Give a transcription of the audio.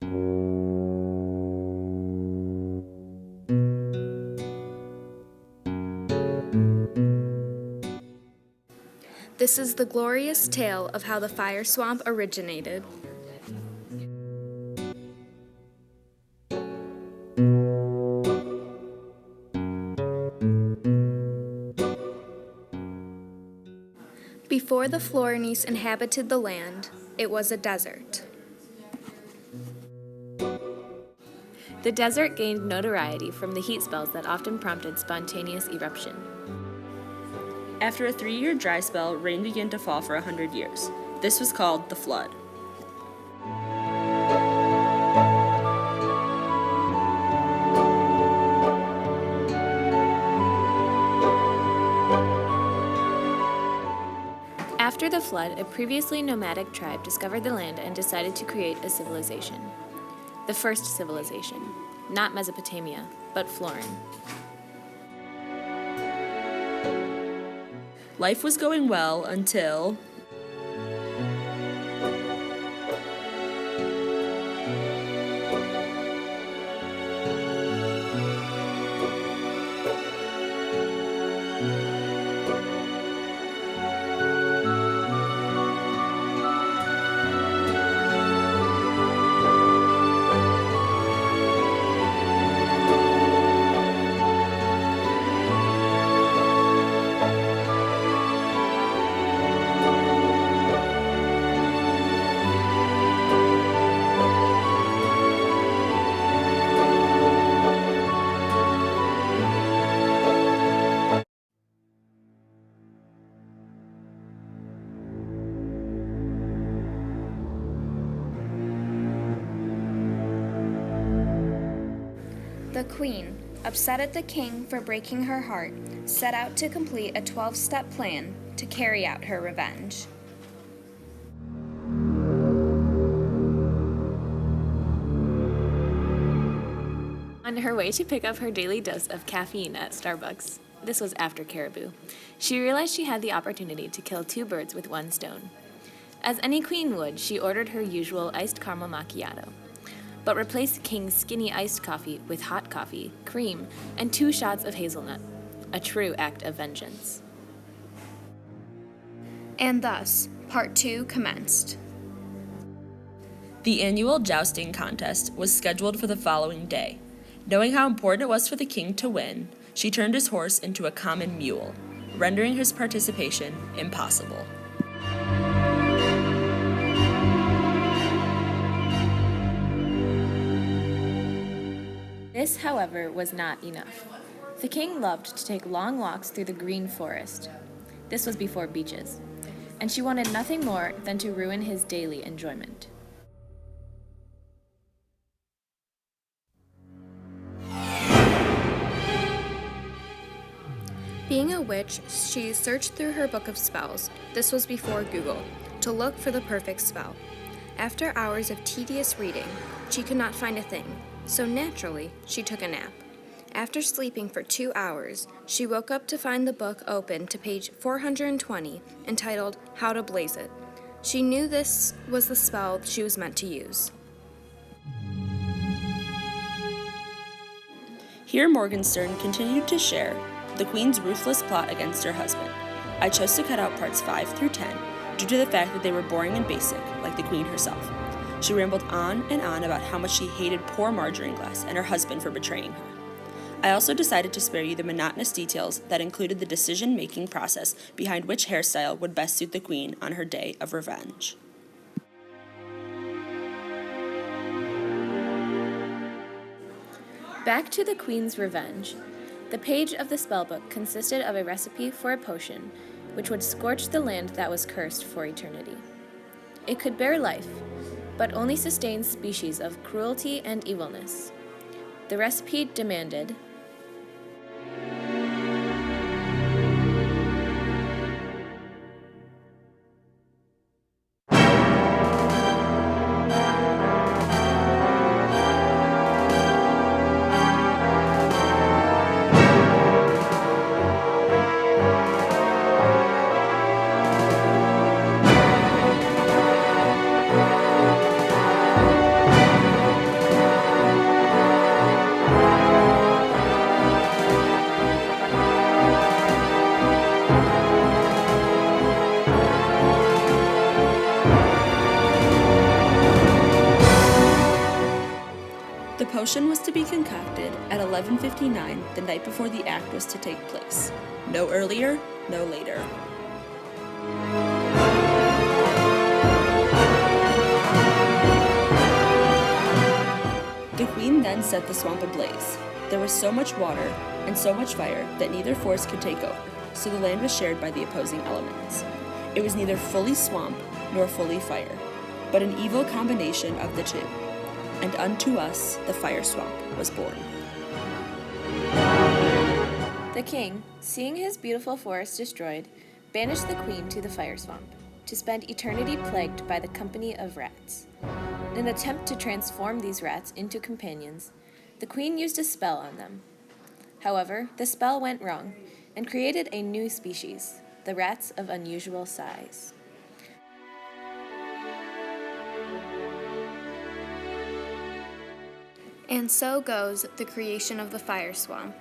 This is the glorious tale of how the fire swamp originated. Before the Florines inhabited the land, it was a desert. The desert gained notoriety from the heat spells that often prompted spontaneous eruption. After a 3-year dry spell, rain began to fall for 100 years. This was called the Flood. After the flood, a previously nomadic tribe discovered the land and decided to create a civilization. The first civilization, not Mesopotamia, but Florin. Life was going well until... The queen, upset at the king for breaking her heart, set out to complete a 12-step plan to carry out her revenge. On her way to pick up her daily dose of caffeine at Starbucks, this was after Caribou, she realized she had the opportunity to kill 2 birds with 1 stone. As any queen would, she ordered her usual iced caramel macchiato, but replaced the king's skinny iced coffee with hot coffee, cream, and 2 shots of hazelnut, a true act of vengeance. And thus, part 2 commenced. The annual jousting contest was scheduled for the following day. Knowing how important it was for the king to win, she turned his horse into a common mule, rendering his participation impossible. This, however, was not enough. The king loved to take long walks through the green forest. This was before beaches, and she wanted nothing more than to ruin his daily enjoyment. Being a witch, she searched through her book of spells, this was before Google, to look for the perfect spell. After hours of tedious reading, she could not find a thing, so naturally, she took a nap. After sleeping for 2 hours, she woke up to find the book open to page 420, entitled How to Blaze It. She knew this was the spell she was meant to use. Here Morgenstern continued to share the queen's ruthless plot against her husband. I chose to cut out parts 5 through 10 due to the fact that they were boring and basic, like the queen herself. She rambled on and on about how much she hated poor Margarine Glass and her husband for betraying her. I also decided to spare you the monotonous details that included the decision-making process behind which hairstyle would best suit the queen on her day of revenge. Back to the queen's revenge. The page of the spellbook consisted of a recipe for a potion which would scorch the land that was cursed for eternity. It could bear life, but only sustain species of cruelty and evilness. The recipe demanded The potion was to be concocted at 11:59 the night before the act was to take place. No earlier, no later. The queen then set the swamp ablaze. There was so much water and so much fire that neither force could take over, so the land was shared by the opposing elements. It was neither fully swamp nor fully fire, but an evil combination of the two. And unto us the fire swamp was born. The king, seeing his beautiful forest destroyed, banished the queen to the fire swamp to spend eternity plagued by the company of rats. In an attempt to transform these rats into companions, the queen used a spell on them. However, the spell went wrong and created a new species, the rats of unusual size. And so goes the creation of the fire swamp.